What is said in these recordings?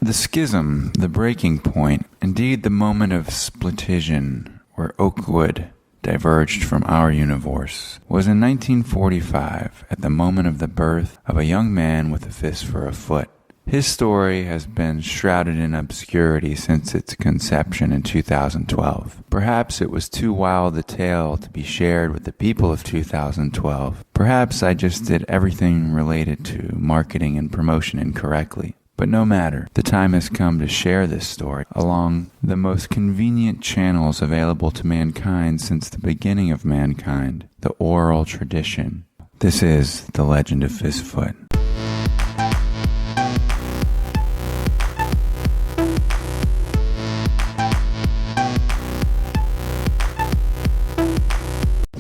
The schism, the breaking point, indeed the moment of splittition, where Oakwood diverged from our universe, was in 1945, at the moment of the birth of a young man with a fist for a foot. His story has been shrouded in obscurity since its conception in 2012. Perhaps it was too wild a tale to be shared with the people of 2012. Perhaps I just did everything related to marketing and promotion incorrectly. But no matter, the time has come to share this story along the most convenient channels available to mankind since the beginning of mankind, the oral tradition. This is the legend of Fistfoot.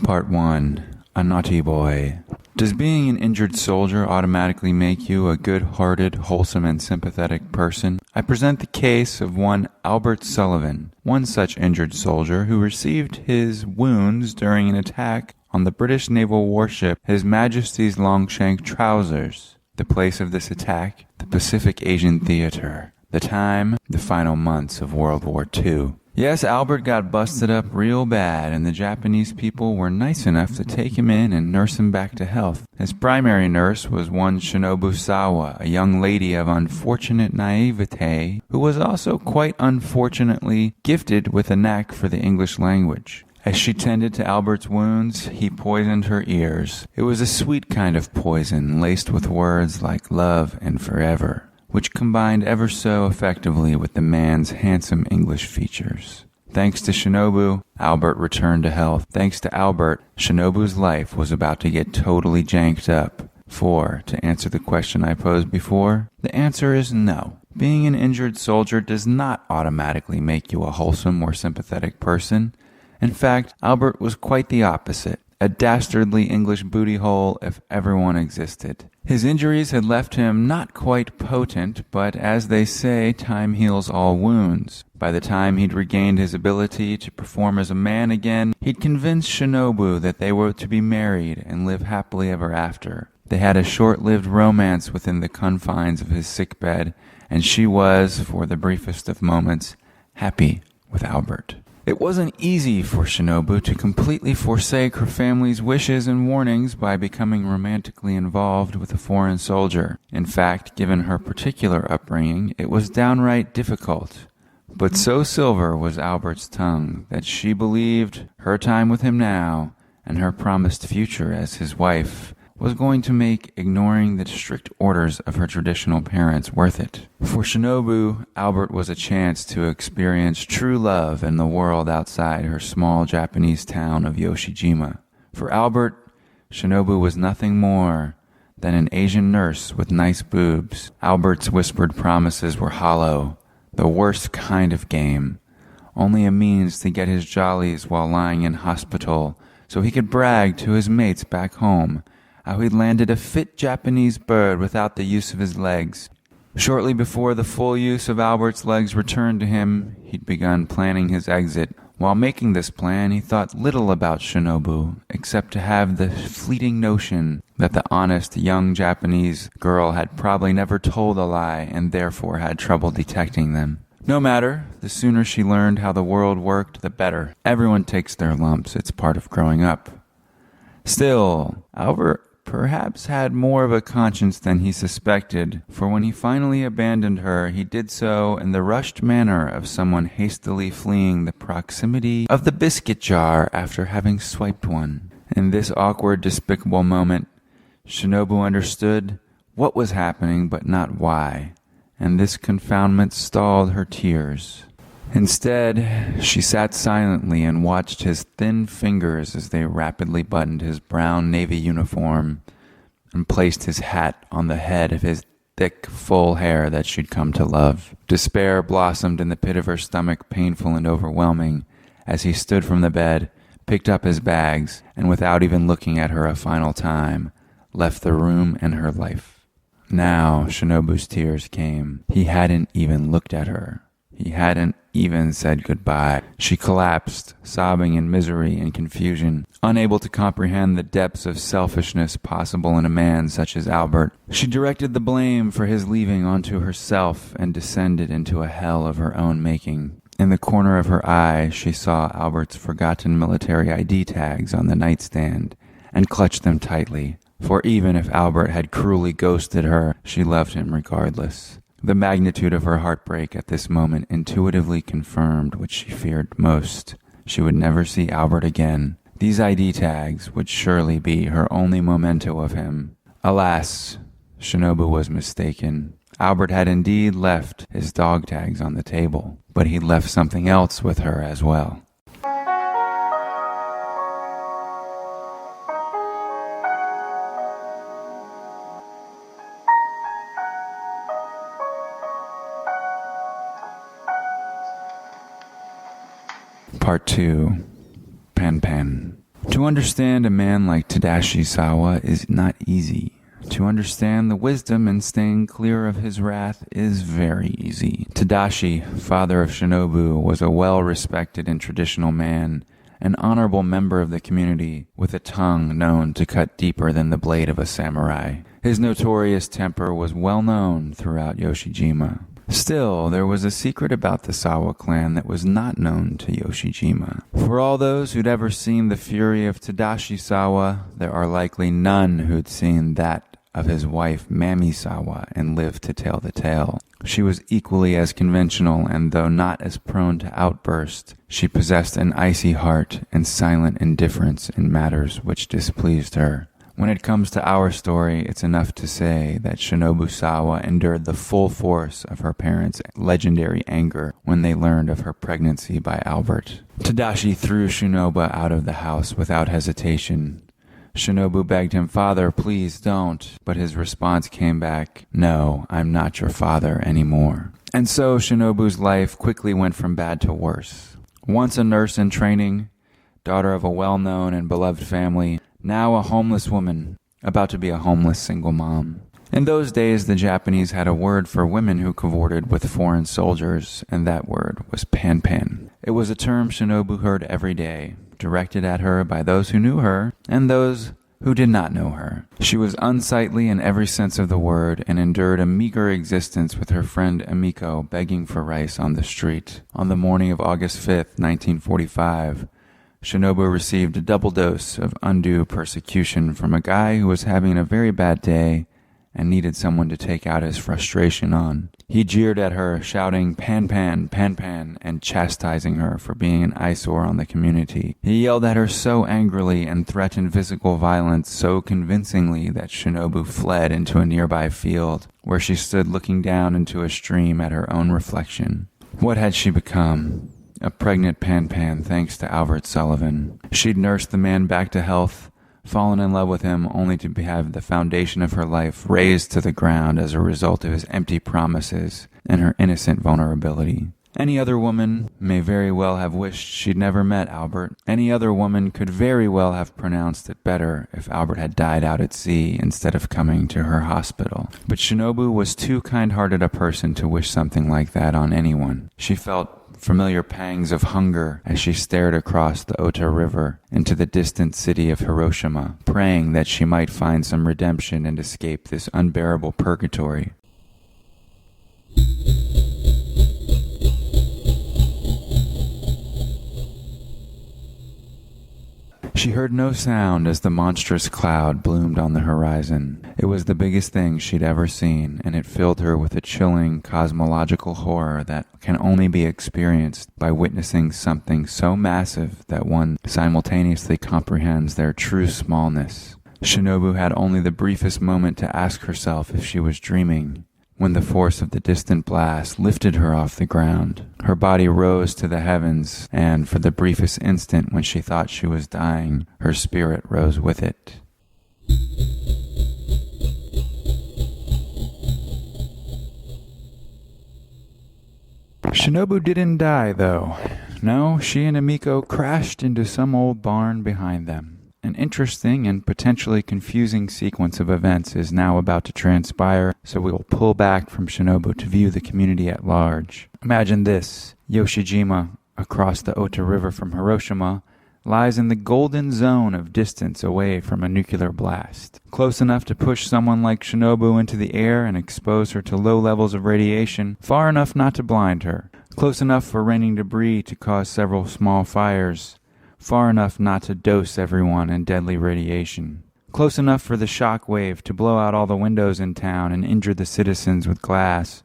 Part 1. A Naughty Boy. Does being an injured soldier automatically make you a good-hearted, wholesome, and sympathetic person? I present the case of one Albert Sullivan, one such injured soldier who received his wounds during an attack on the British naval warship His Majesty's Longshank Trousers. The place of this attack, the Pacific Asian Theater. The time, the final months of World War II. Yes, Albert got busted up real bad, and the Japanese people were nice enough to take him in and nurse him back to health. His primary nurse was one Shinobu Sawa, a young lady of unfortunate naivete, who was also quite unfortunately gifted with a knack for the English language. As she tended to Albert's wounds, he poisoned her ears. It was a sweet kind of poison, laced with words like love and forever, which combined ever so effectively with the man's handsome English features. Thanks to Shinobu, Albert returned to health. Thanks to Albert, Shinobu's life was about to get totally janked up. For, to answer the question I posed before, the answer is no. Being an injured soldier does not automatically make you a wholesome or sympathetic person. In fact, Albert was quite the opposite. A dastardly English booty hole if ever one existed. His injuries had left him not quite potent, but as they say, time heals all wounds. By the time he'd regained his ability to perform as a man again, he'd convinced Shinobu that they were to be married and live happily ever after. They had a short-lived romance within the confines of his sickbed, and she was, for the briefest of moments, happy with Albert. It wasn't easy for Shinobu to completely forsake her family's wishes and warnings by becoming romantically involved with a foreign soldier. In fact, given her particular upbringing, it was downright difficult. But so silver was Albert's tongue that she believed her time with him now, and her promised future as his wife, was going to make ignoring the strict orders of her traditional parents worth it. For Shinobu, Albert was a chance to experience true love in the world outside her small Japanese town of Yoshijima. For Albert, Shinobu was nothing more than an Asian nurse with nice boobs. Albert's whispered promises were hollow, the worst kind of game, only a means to get his jollies while lying in hospital so he could brag to his mates back home how he'd landed a fit Japanese bird without the use of his legs. Shortly before the full use of Albert's legs returned to him, he'd begun planning his exit. While making this plan, he thought little about Shinobu, except to have the fleeting notion that the honest young Japanese girl had probably never told a lie and therefore had trouble detecting them. No matter, the sooner she learned how the world worked, the better. Everyone takes their lumps, it's part of growing up. Still, Albert perhaps had more of a conscience than he suspected, for when he finally abandoned her, he did so in the rushed manner of someone hastily fleeing the proximity of the biscuit jar after having swiped one. In this awkward, despicable moment, Shinobu understood what was happening but not why, and this confoundment stalled her tears. Instead, she sat silently and watched his thin fingers as they rapidly buttoned his brown navy uniform and placed his hat on the head of his thick, full hair that she'd come to love. Despair blossomed in the pit of her stomach, painful and overwhelming, as he stood from the bed, picked up his bags, and without even looking at her a final time, left the room and her life. Now Shinobu's tears came. He hadn't even looked at her. He hadn't even said goodbye. She collapsed, sobbing in misery and confusion, unable to comprehend the depths of selfishness possible in a man such as Albert. She directed the blame for his leaving onto herself and descended into a hell of her own making. In the corner of her eye, she saw Albert's forgotten military ID tags on the nightstand and clutched them tightly, for even if Albert had cruelly ghosted her, she loved him regardless. The magnitude of her heartbreak at this moment intuitively confirmed what she feared most. She would never see Albert again. These ID tags would surely be her only memento of him. Alas, Shinobu was mistaken. Albert had indeed left his dog tags on the table, but he left something else with her as well. Part 2. Pan. To understand a man like Tadashi Sawa is not easy. To understand the wisdom in staying clear of his wrath is very easy. Tadashi, father of Shinobu, was a well-respected and traditional man, an honorable member of the community, with a tongue known to cut deeper than the blade of a samurai. His notorious temper was well known throughout Yoshijima. Still, there was a secret about the Sawa clan that was not known to Yoshijima. For all those who'd ever seen the fury of Tadashi Sawa, there are likely none who'd seen that of his wife Mami Sawa and lived to tell the tale. She was equally as conventional, and though not as prone to outburst, she possessed an icy heart and silent indifference in matters which displeased her. When it comes to our story, it's enough to say that Shinobu Sawa endured the full force of her parents' legendary anger when they learned of her pregnancy by Albert. Tadashi threw Shinobu out of the house without hesitation. Shinobu begged him, "Father, please don't." But his response came back, "No, I'm not your father anymore." And so Shinobu's life quickly went from bad to worse. Once a nurse in training, daughter of a well-known and beloved family, now a homeless woman, about to be a homeless single mom. In those days, the Japanese had a word for women who cavorted with foreign soldiers, and that word was pan. It was a term Shinobu heard every day, directed at her by those who knew her and those who did not know her. She was unsightly in every sense of the word and endured a meager existence with her friend Amiko begging for rice on the street. On the morning of August 5th, 1945, Shinobu received a double dose of undue persecution from a guy who was having a very bad day and needed someone to take out his frustration on. He jeered at her, shouting pan, and chastising her for being an eyesore on the community. He yelled at her so angrily and threatened physical violence so convincingly that Shinobu fled into a nearby field, where she stood looking down into a stream at her own reflection. What had she become? A pregnant pan thanks to Albert Sullivan. She'd nursed the man back to health, fallen in love with him only to have the foundation of her life razed to the ground as a result of his empty promises and her innocent vulnerability. Any other woman may very well have wished she'd never met Albert. Any other woman could very well have pronounced it better if Albert had died out at sea instead of coming to her hospital. But Shinobu was too kind-hearted a person to wish something like that on anyone. She felt familiar pangs of hunger as she stared across the Ota River into the distant city of Hiroshima, praying that she might find some redemption and escape this unbearable purgatory. She heard no sound as the monstrous cloud bloomed on the horizon. It was the biggest thing she'd ever seen, and it filled her with a chilling cosmological horror that can only be experienced by witnessing something so massive that one simultaneously comprehends their true smallness. Shinobu had only the briefest moment to ask herself if she was dreaming, when the force of the distant blast lifted her off the ground. Her body rose to the heavens, and for the briefest instant when she thought she was dying, her spirit rose with it. Shinobu didn't die, though. No, she and Amiko crashed into some old barn behind them. An interesting and potentially confusing sequence of events is now about to transpire, so we will pull back from Shinobu to view the community at large. Imagine this: Yoshijima, across the Ota River from Hiroshima, lies in the golden zone of distance away from a nuclear blast. Close enough to push someone like Shinobu into the air and expose her to low levels of radiation, far enough not to blind her. Close enough for raining debris to cause several small fires, far enough not to dose everyone in deadly radiation. Close enough for the shock wave to blow out all the windows in town and injure the citizens with glass,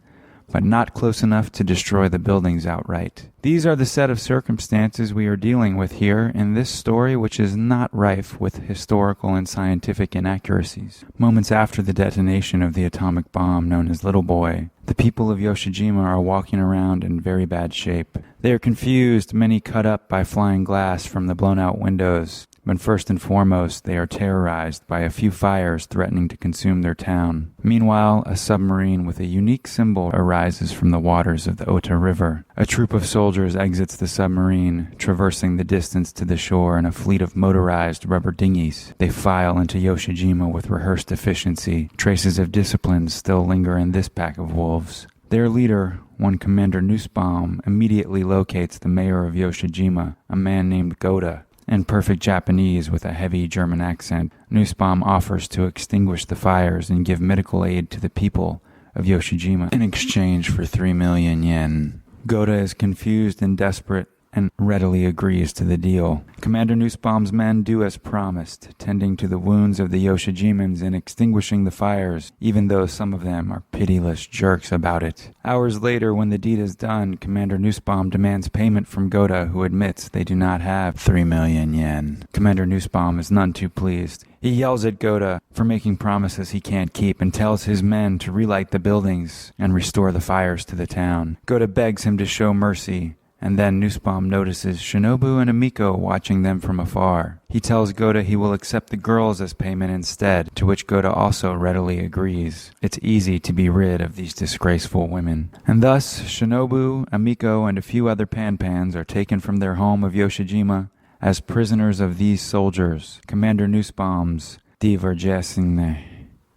but not close enough to destroy the buildings outright. These are the set of circumstances we are dealing with here in this story, which is not rife with historical and scientific inaccuracies. Moments after the detonation of the atomic bomb known as Little Boy, the people of Yoshijima are walking around in very bad shape. They are confused, many cut up by flying glass from the blown-out windows. But first and foremost, they are terrorized by a few fires threatening to consume their town. Meanwhile, a submarine with a unique symbol arises from the waters of the Ota River. A troop of soldiers exits the submarine, traversing the distance to the shore in a fleet of motorized rubber dinghies. They file into Yoshijima with rehearsed efficiency. Traces of discipline still linger in this pack of wolves. Their leader, one Commander Nussbaum, immediately locates the mayor of Yoshijima, a man named Goda. In perfect Japanese with a heavy German accent, Nussbaum offers to extinguish the fires and give medical aid to the people of Yoshijima in exchange for 3 million yen. Goda is confused and desperate and readily agrees to the deal. Commander Nussbaum's men do as promised, tending to the wounds of the Yoshijimans and extinguishing the fires, even though some of them are pitiless jerks about it. Hours later, when the deed is done, Commander Nussbaum demands payment from Goda, who admits they do not have 3 million yen. Commander Nussbaum is none too pleased. He yells at Goda for making promises he can't keep and tells his men to relight the buildings and restore the fires to the town. Goda begs him to show mercy, and then Nussbaum notices Shinobu and Amiko watching them from afar. He tells Goda he will accept the girls as payment instead, to which Goda also readily agrees. It's easy to be rid of these disgraceful women. And thus, Shinobu, Amiko, and a few other Panpans are taken from their home of Yoshijima as prisoners of these soldiers, Commander Nussbaum's Die Vergessene,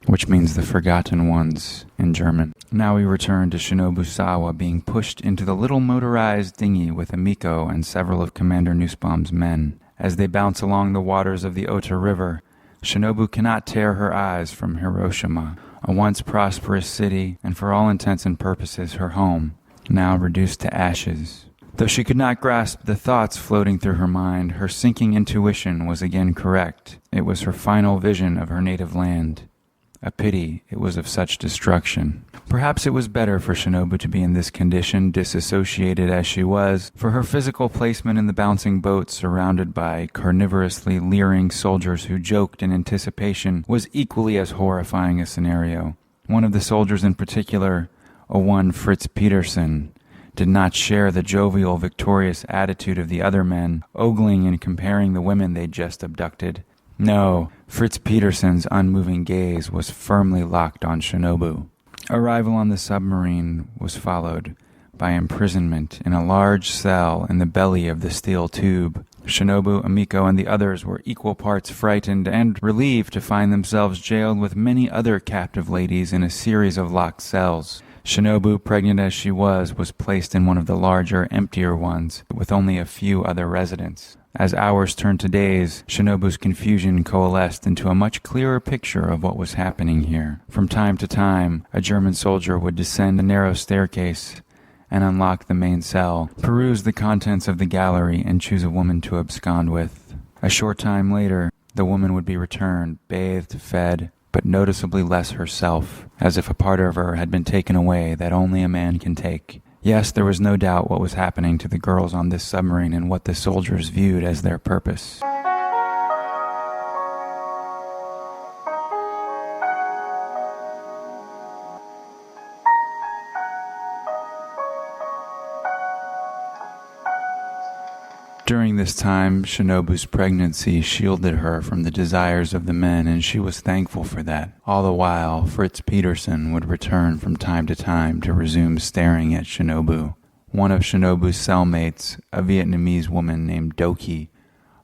which means the forgotten ones in German. Now we return to Shinobu Sawa being pushed into the little motorized dinghy with Amiko and several of Commander Nussbaum's men. As they bounce along the waters of the Ota River, Shinobu cannot tear her eyes from Hiroshima, a once prosperous city and for all intents and purposes her home, now reduced to ashes. Though she could not grasp the thoughts floating through her mind, her sinking intuition was again correct. It was her final vision of her native land. A pity it was of such destruction. Perhaps it was better for Shinobu to be in this condition, disassociated as she was, for her physical placement in the bouncing boat surrounded by carnivorously leering soldiers who joked in anticipation was equally as horrifying a scenario. One of the soldiers in particular, a one Fritz Petersen, did not share the jovial, victorious attitude of the other men, ogling and comparing the women they'd just abducted. No, Fritz Petersen's unmoving gaze was firmly locked on Shinobu. Arrival on the submarine was followed by imprisonment in a large cell in the belly of the steel tube. Shinobu, Amiko, and the others were equal parts frightened and relieved to find themselves jailed with many other captive ladies in a series of locked cells. Shinobu, pregnant as she was placed in one of the larger, emptier ones, with only a few other residents. As hours turned to days, Shinobu's confusion coalesced into a much clearer picture of what was happening here. From time to time, a German soldier would descend a narrow staircase and unlock the main cell, peruse the contents of the gallery, and choose a woman to abscond with. A short time later, the woman would be returned, bathed, fed, but noticeably less herself, as if a part of her had been taken away that only a man can take. Yes, there was no doubt what was happening to the girls on this submarine and what the soldiers viewed as their purpose. During this time, Shinobu's pregnancy shielded her from the desires of the men, and she was thankful for that. All the while, Fritz Petersen would return from time to time to resume staring at Shinobu. One of Shinobu's cellmates, a Vietnamese woman named Doki,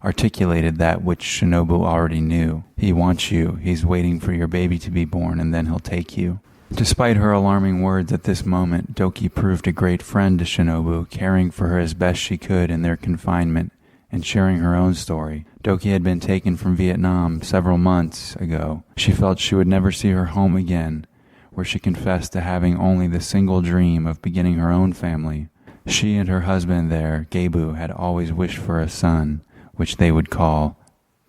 articulated that which Shinobu already knew. He wants you. He's waiting for your baby to be born, and then he'll take you. Despite her alarming words at this moment, Doki proved a great friend to Shinobu, caring for her as best she could in their confinement and sharing her own story. Doki had been taken from Vietnam several months ago. She felt she would never see her home again, where she confessed to having only the single dream of beginning her own family. She and her husband there, Gabu, had always wished for a son, which they would call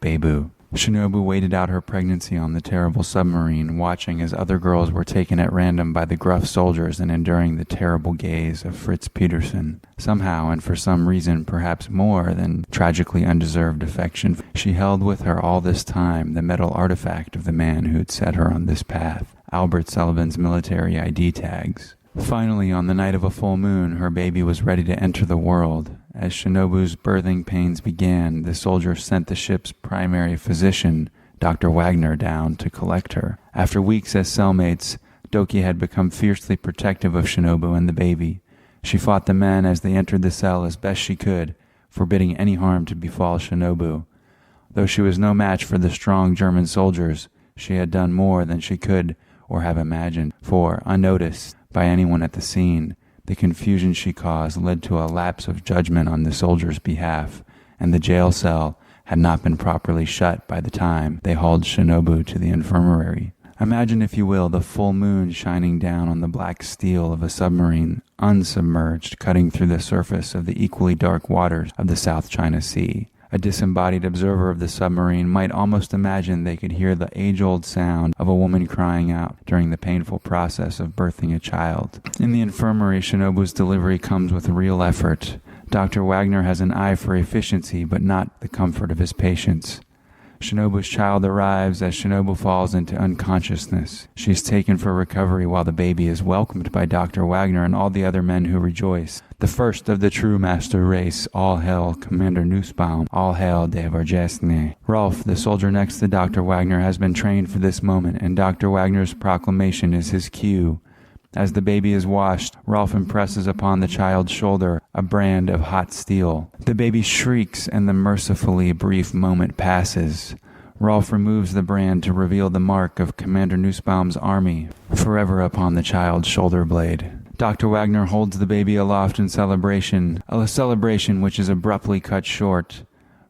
Bebu. Shinobu waited out her pregnancy on the terrible submarine, watching as other girls were taken at random by the gruff soldiers and enduring the terrible gaze of Fritz Peterson. Somehow, and for some reason perhaps more than tragically undeserved affection, she held with her all this time the metal artifact of the man who had set her on this path, Albert Sullivan's military ID tags. Finally, on the night of a full moon, her baby was ready to enter the world. As Shinobu's birthing pains began, the soldier sent the ship's primary physician, Dr. Wagner, down to collect her. After weeks as cellmates, Doki had become fiercely protective of Shinobu and the baby. She fought the men as they entered the cell as best she could, forbidding any harm to befall Shinobu. Though she was no match for the strong German soldiers, she had done more than she could or have imagined, for, unnoticed by anyone at the scene, the confusion she caused led to a lapse of judgment on the soldiers' behalf, and the jail cell had not been properly shut by the time they hauled Shinobu to the infirmary. Imagine, if you will, the full moon shining down on the black steel of a submarine, unsubmerged, cutting through the surface of the equally dark waters of the South China Sea. A disembodied observer of the submarine might almost imagine they could hear the age-old sound of a woman crying out during the painful process of birthing a child. In the infirmary, Shinobu's delivery comes with real effort. Dr. Wagner has an eye for efficiency, but not the comfort of his patients. Shinobu's child arrives as Shinobu falls into unconsciousness. She is taken for recovery while the baby is welcomed by Dr. Wagner and all the other men who rejoice. The first of the true master race, all hail Commander Nussbaum, all hail de Vergesne. Rolf, the soldier next to Dr. Wagner, has been trained for this moment, and Dr. Wagner's proclamation is his cue. As the baby is washed, Rolf impresses upon the child's shoulder a brand of hot steel. The baby shrieks, and the mercifully brief moment passes. Rolf removes the brand to reveal the mark of Commander Nussbaum's army, forever upon the child's shoulder blade. Dr. Wagner holds the baby aloft in celebration, a celebration which is abruptly cut short.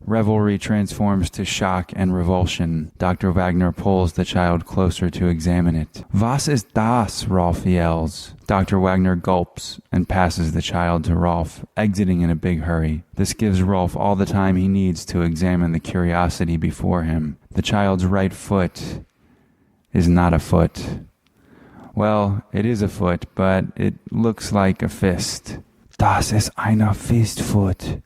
Revelry transforms to shock and revulsion. Dr. Wagner pulls the child closer to examine it. Was ist das? Rolf yells. Dr. Wagner gulps and passes the child to Rolf, exiting in a big hurry. This gives Rolf all the time he needs to examine the curiosity before him. The child's right foot is not a foot. Well, it is a foot, but it looks like a fist. Das ist eine Fistfoot,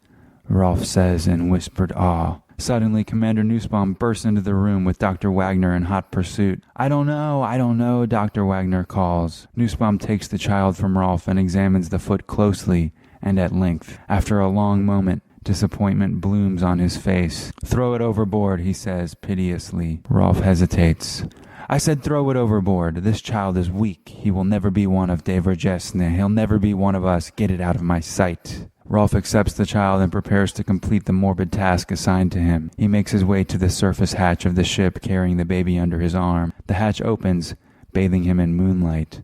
Rolf says in whispered awe. Suddenly, Commander Nussbaum bursts into the room with Dr. Wagner in hot pursuit. I don't know, Dr. Wagner calls. Nussbaum takes the child from Rolf and examines the foot closely and at length. After a long moment, disappointment blooms on his face. Throw it overboard, he says piteously. Rolf hesitates. I said throw it overboard. This child is weak. He will never be one of de Vergesne. He'll never be one of us. Get it out of my sight. Rolf accepts the child and prepares to complete the morbid task assigned to him. He makes his way to the surface hatch of the ship, carrying the baby under his arm. The hatch opens, bathing him in moonlight.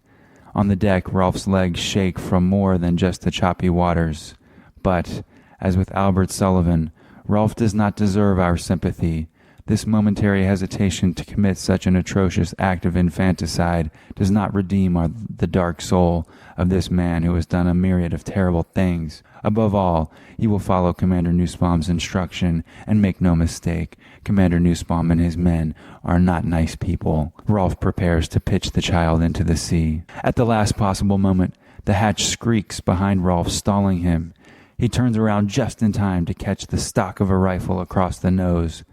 On the deck, Rolf's legs shake from more than just the choppy waters. But, as with Albert Sullivan, Rolf does not deserve our sympathy. This momentary hesitation to commit such an atrocious act of infanticide does not redeem the dark soul of this man who has done a myriad of terrible things. Above all, he will follow Commander Nussbaum's instruction, and make no mistake, Commander Nussbaum and his men are not nice people. Rolf prepares to pitch the child into the sea. At the last possible moment, the hatch squeaks behind Rolf, stalling him. He turns around just in time to catch the stock of a rifle across the nose.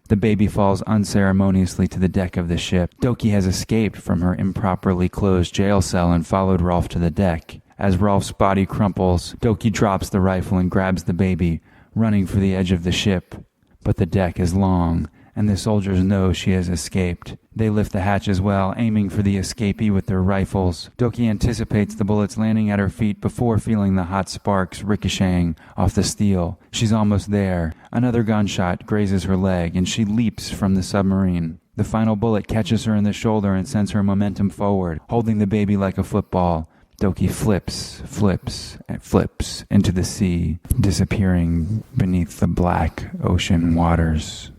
The baby falls unceremoniously to the deck of the ship. Doki has escaped from her improperly closed jail cell and followed Rolf to the deck. As Rolf's body crumples, Doki drops the rifle and grabs the baby, running for the edge of the ship. But the deck is long and the soldiers know she has escaped. They lift the hatch as well, aiming for the escapee with their rifles. Doki anticipates the bullets landing at her feet before feeling the hot sparks ricocheting off the steel. She's almost there. Another gunshot grazes her leg, and she leaps from the submarine. The final bullet catches her in the shoulder and sends her momentum forward, holding the baby like a football. Doki flips, and flips into the sea, disappearing beneath the black ocean waters.